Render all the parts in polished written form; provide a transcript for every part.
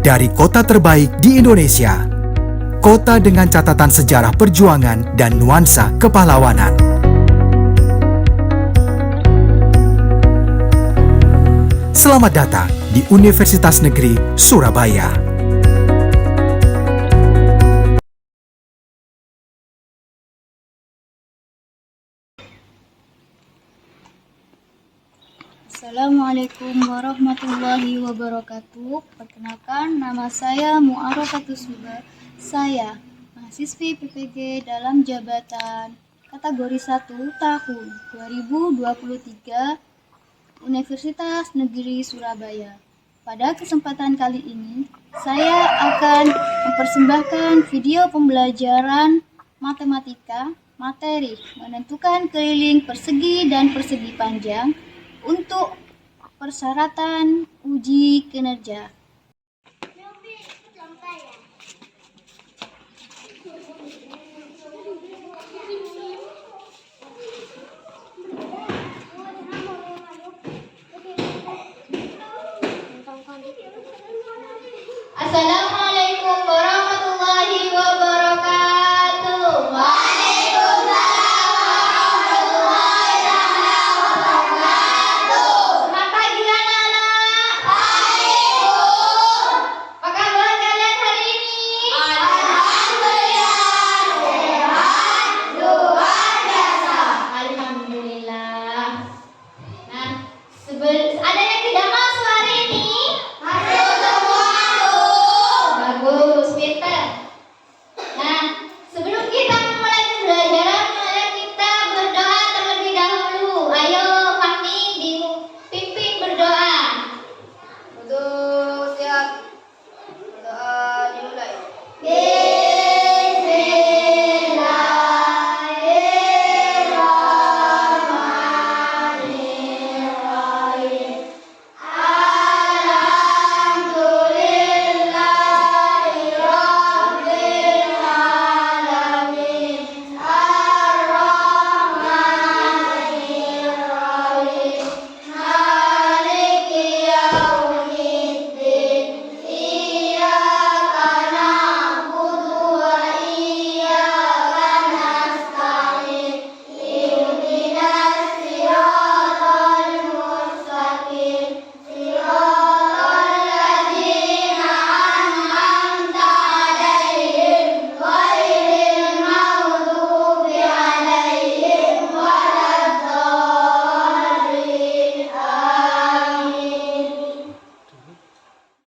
dari kota terbaik di Indonesia. Kota dengan catatan sejarah perjuangan dan nuansa kepahlawanan. Selamat datang di Universitas Negeri Surabaya. Assalamualaikum warahmatullahi wabarakatuh. Perkenalkan, nama saya Mu'arofatus Suba. Saya mahasiswi PPG dalam jabatan kategori 1 tahun 2023 Universitas Negeri Surabaya. Pada kesempatan kali ini, saya akan mempersembahkan video pembelajaran matematika materi menentukan keliling persegi dan persegi panjang untuk persyaratan uji kinerja. Assalamualaikum warahmatullahi wabarakatuh. Selamat pagi anak-anak. Apa kabar kalian hari ini? Alhamdulillah. Nah, ada yang tidak masuk hari ini? Bagus, pintar. Nah, sebelum kita memulai pembelajaran, mari kita berdoa terlebih dahulu. Ayo, Fahmi dipimpin berdoa. Betul, siap. Berdoa dimulai.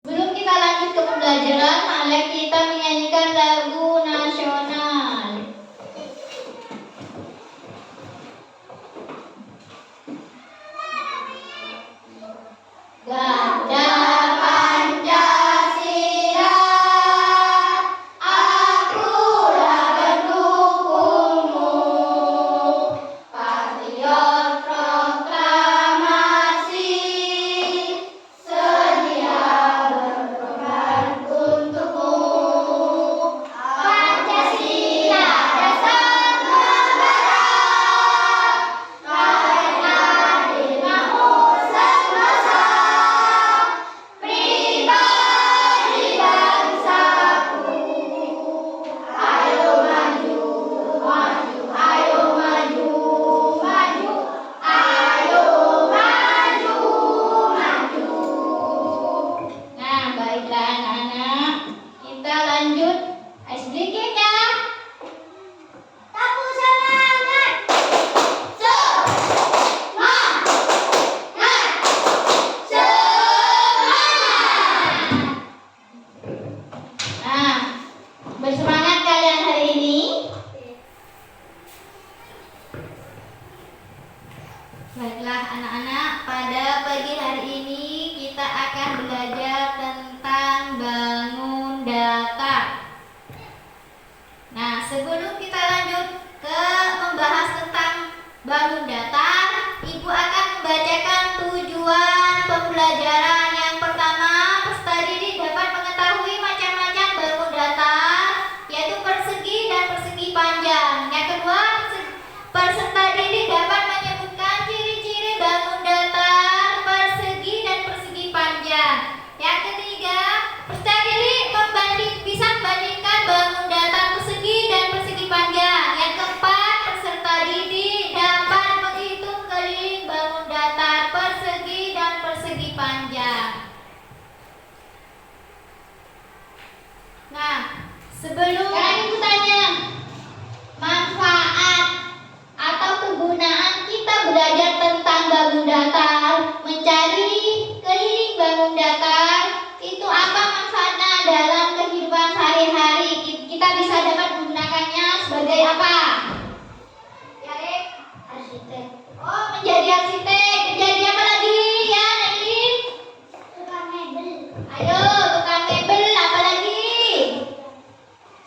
Sebelum kita lanjut ke pembelajaran, mari kita menyanyikan lagu nasional. Ganda Pancasila, akulah pendukungmu. Patriot proklamasi, sedia berkorban untukmu. Pancasila dasar negara, karena dimahu semasa, pribadi bangsaku. Ayo maju, maju, ayo maju, maju, ayo maju, maju. Nah, baiklah anak-anak, kita lanjut ice breaking ya. Tabu semangat. Semangat. Semangat. Nah, bersemangat kalian hari ini? Baiklah anak-anak, pada pagi hari ini kita akan belajar tentang bangun datar. Nah, sebelum kita lanjut ke membahas tentang bangun datar, Ibu akan membacakan tujuan pembelajaran. Yang pertama, peserta didik dapat mengetahui macam-macam bangun datar, yaitu persegi dan persegi panjang. Yang kedua, peserta didik dapat menyebutkan ciri-ciri bangun datar, persegi dan persegi panjang. Yang ketiga, peserta Oh, menjadi arsitek. Menjadi apa lagi ya, Nelin? Tukang mebel. Ayo, tukang mebel, apa lagi?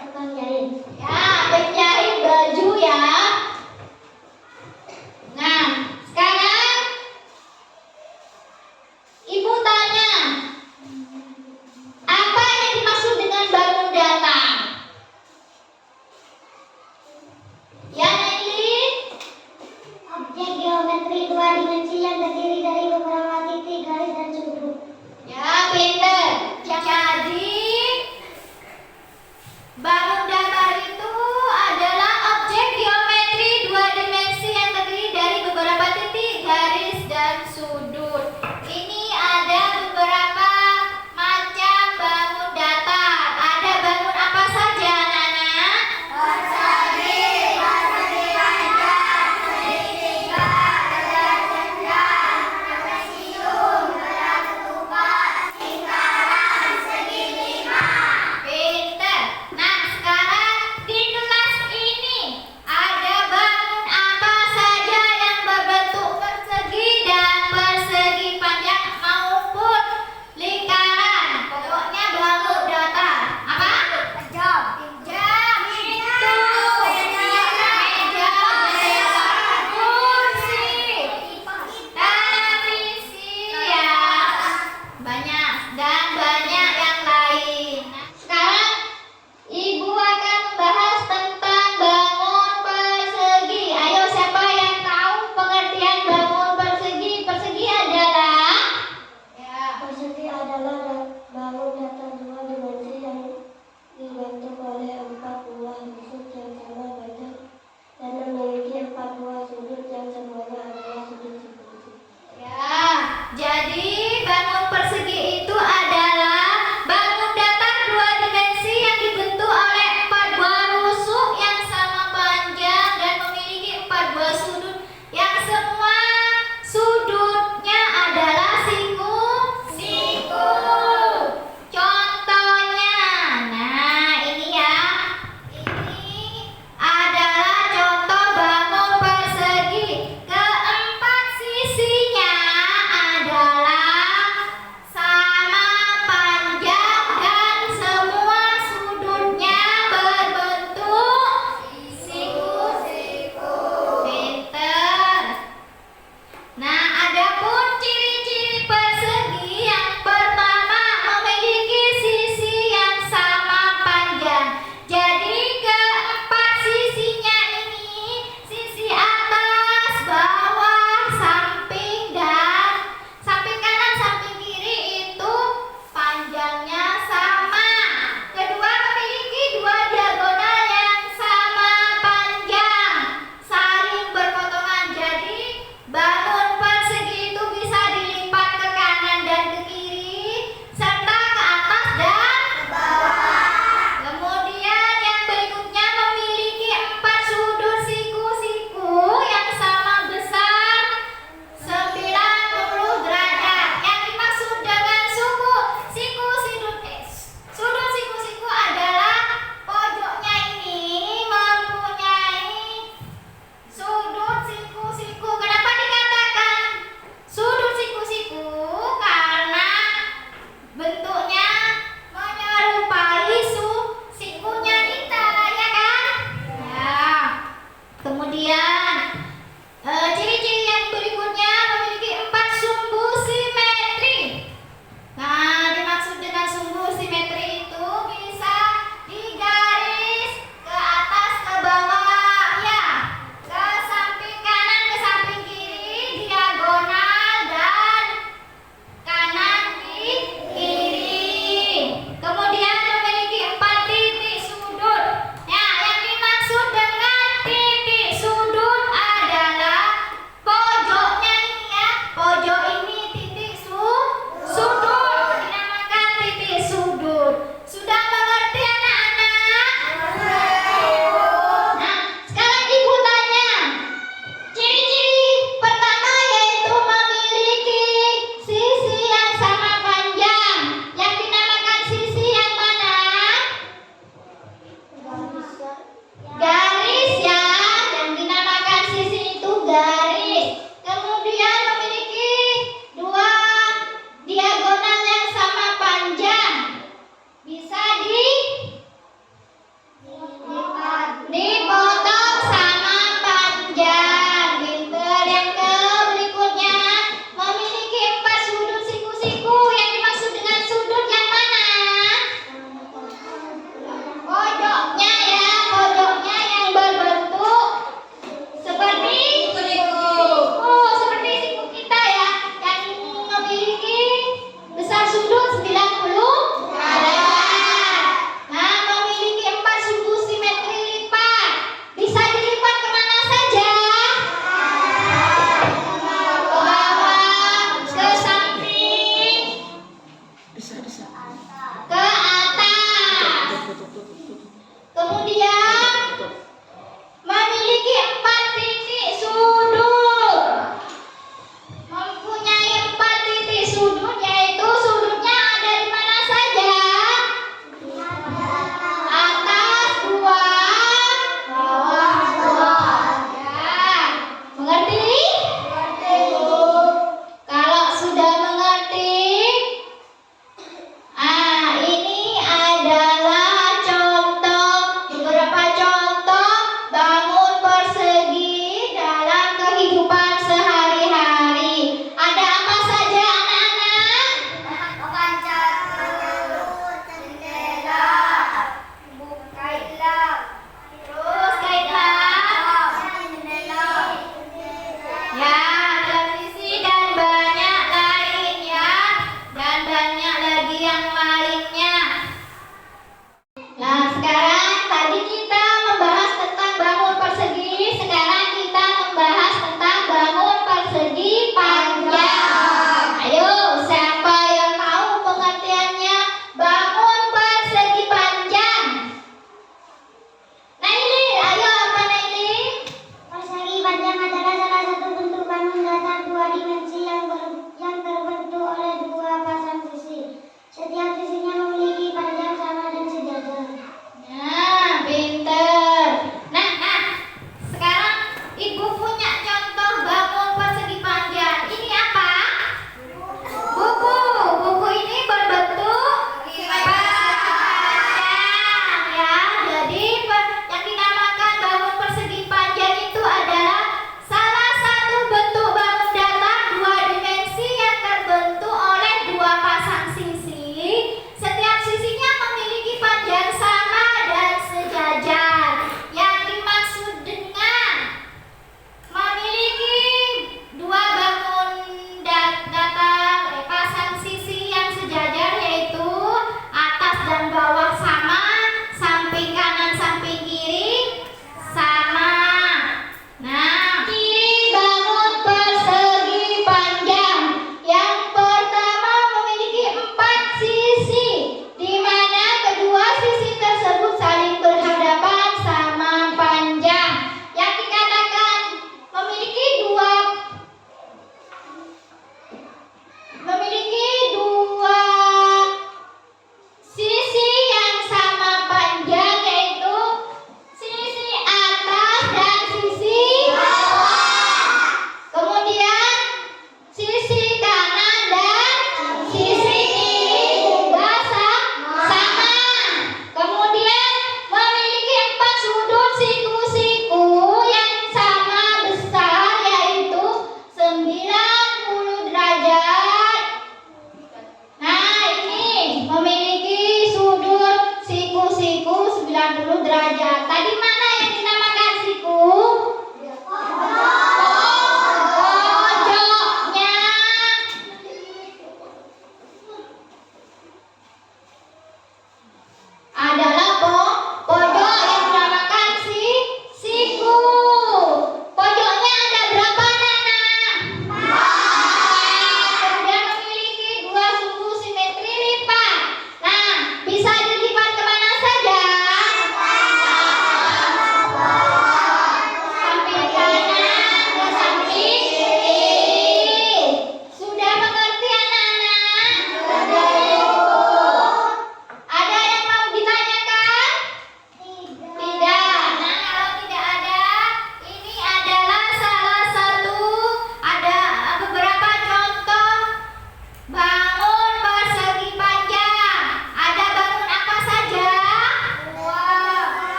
Tukang jahit. Ya, penjahit baju ya. Nah, sekarang Ibu tanya, apa yang dimaksud dengan bangun datang? Ya, Nelin? Objek geometris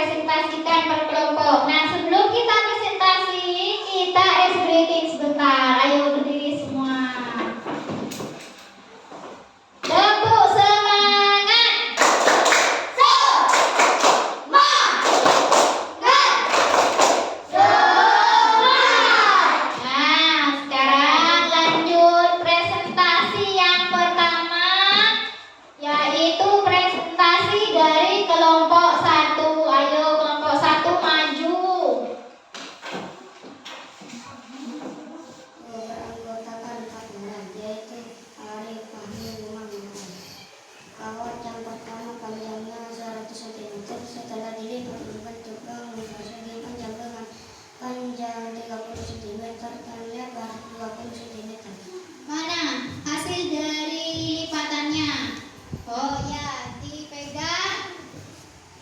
mempresentasikan per kelompok. Nah, sebelum kita presentasi, kita ice breathing sebentar. Ayo berdiri semua. Tepuk semangat. Nah, sekarang lanjut presentasi yang pertama, yaitu presentasi dari kelompok 1. Ayo kelompok 1 maju. Beranggotakan 4 orang, yaitu Arif, Fahmi, Umar, Muhammad. Kawat yang pertama panjangnya 100 cm, setelah dilipat membentuk bangun persegi panjang dengan panjang 30 cm dan lebar 20 cm. Mana hasil dari lipatannya? Oh ya, dipegang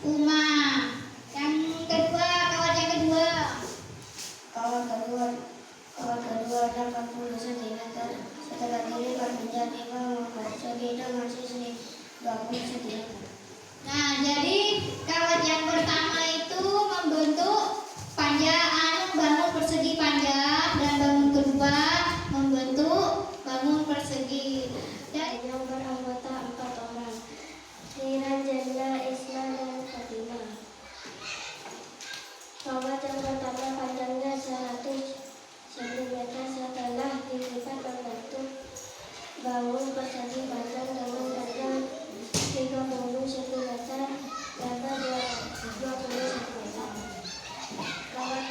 Uma. Yang kedua, kawat yang kedua. Kawat kedua 80 cm, setelah dilipat menjadi bangun persegi dengan sisi 20 cm. Nah, jadi kawat yang pertama itu membentuk bangun persegi panjang, dan bangun kedua membentuk bangun persegi. Dan Yang beranggota 4 orang, Niran, Jannah, Isma, dan Fatimah. Kawat yang pertama panjangnya 100 cm, setelah dilipat membentuk bangun persegi panjang dengan panjang 30 cm, lebar 20 cm. Kawat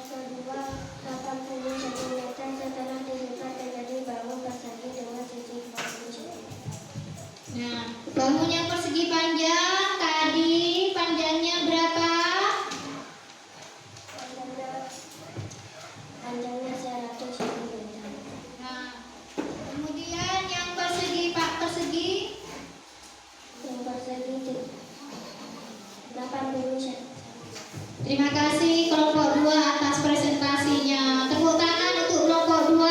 kedua 80 cm, setelah dilipat menjadi bangun persegi dengan sisi 40 cm. nah, bangun yang persegi panjang tadi panjangnya berapa? Panjangnya 100 cm. Nah, kemudian yang persegi persegi Yang persegi 80 cm. Terima kasih kelompok 2 atas presentasinya. Tepuk tangan untuk kelompok 2.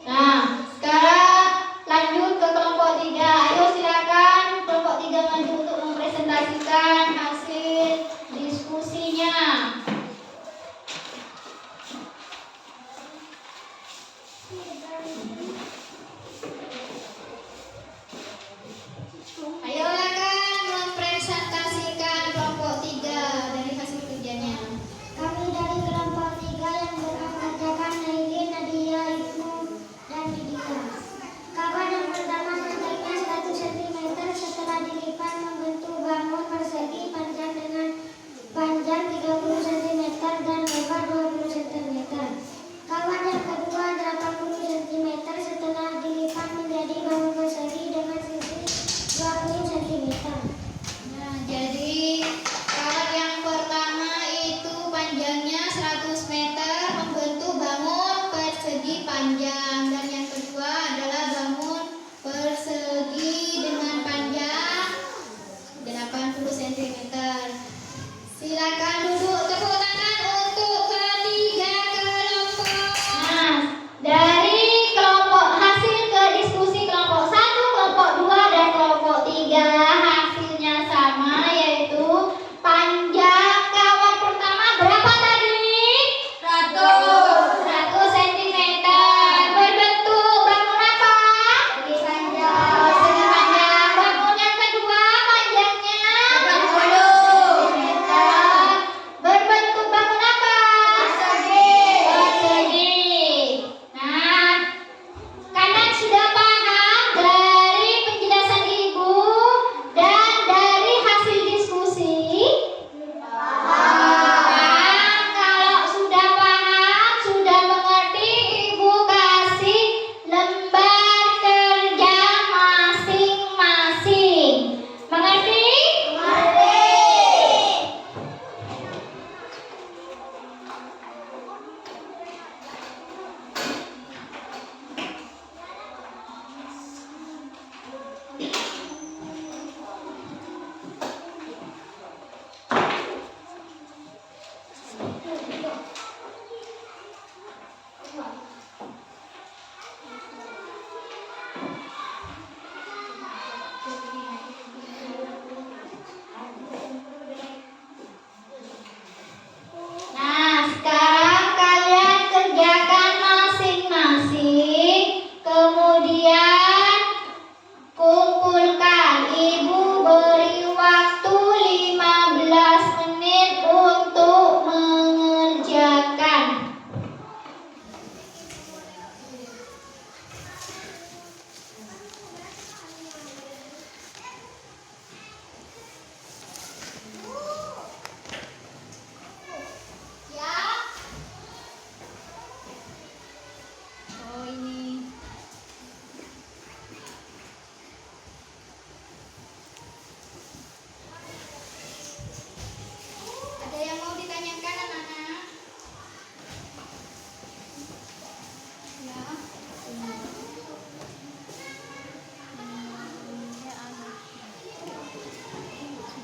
Nah, sekarang lanjut ke kelompok 3. Ayo silakan kelompok 3 maju untuk mempresentasikan hasil diskusinya. Ayo silakan mempresentasikan kelompok 3.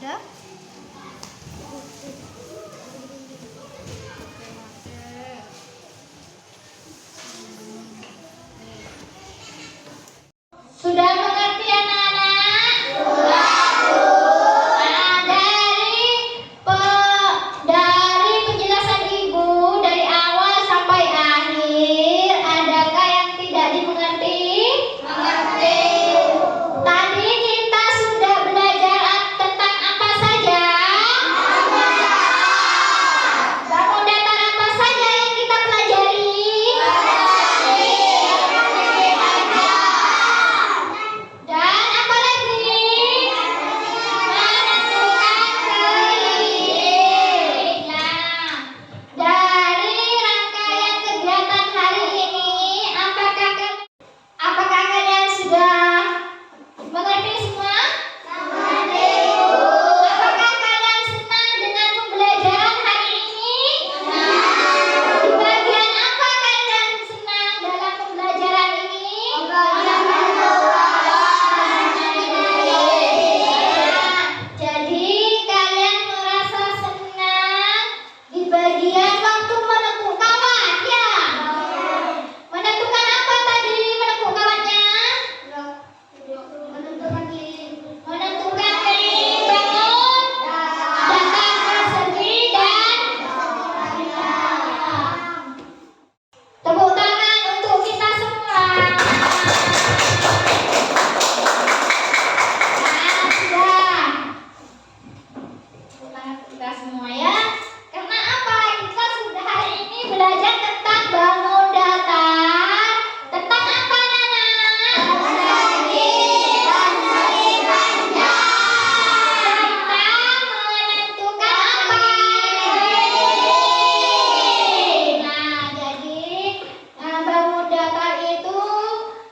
ke sudah mengerti anak-anak? Nah, dari penjelasan ibu dari awal sampai akhir, adakah yang tidak dimengerti? Mengerti. Tadi kita sudah belajar tentang apa saja? Bangun datar apa saja yang kita pelajari? Dan apa lagi? Menentukan keliling. Nah, dari rangkaian kegiatan hari ini, apakah kalian sudah mengerti semua? Mengerti. Apakah kalian senang dengan pembelajaran hari ini? Di bagian apa kalian senang dalam pembelajaran ini? Jadi kalian merasa senang di bagian waktu menentukan kawan, ya? Menentukan apa tadi menentukan kawannya? Menentukan keliling bangun, datar persegi dan tepuk tangan untuk kita semua. Nah, sudah. Tepuk tangan kita semua ya. Karena apa? Kita sudah hari ini belajar tentang bangun datar. Tentang apa, Nana? Persegi panjang. Tentang menentukan apa? Keliling. Nah, jadi bangun datar itu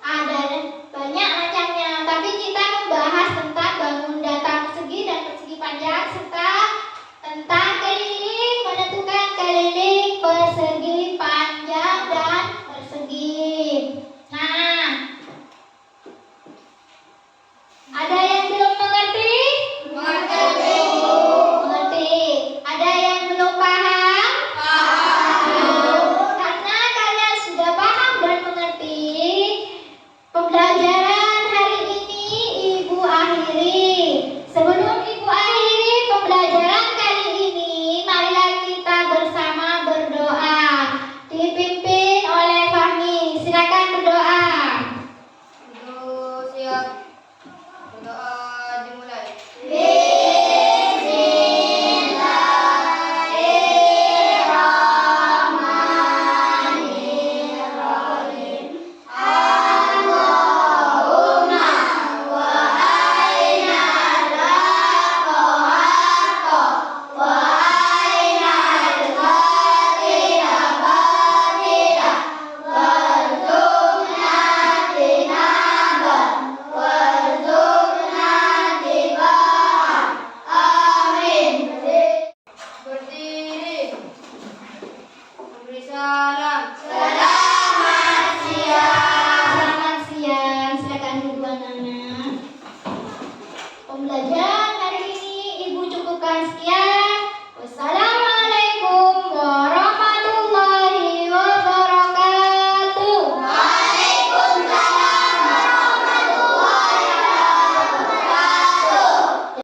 ada banyak macamnya. Tapi kita membahas tentang bangun datar persegi dan persegi panjang serta tentang keliling, menentukan keliling, persegi panjang dan persegi. Nah, ada yang belum mengerti? Mengerti. Ada yang belum paham? Karena kalian sudah paham dan mengerti, pembelajaran hari ini Ibu akhiri. Sebelum Ibu akhiri pembelajaran kali ini, marilah kita bersama berdoa. Dipimpin oleh Fahmi. Silakan berdoa. Siap. Berdoa dimulai. Berdiri. Memberi salam. Selamat siang. Silakan duduk anak-anak. Pembelajaran hari ini Ibu cukupkan sekian.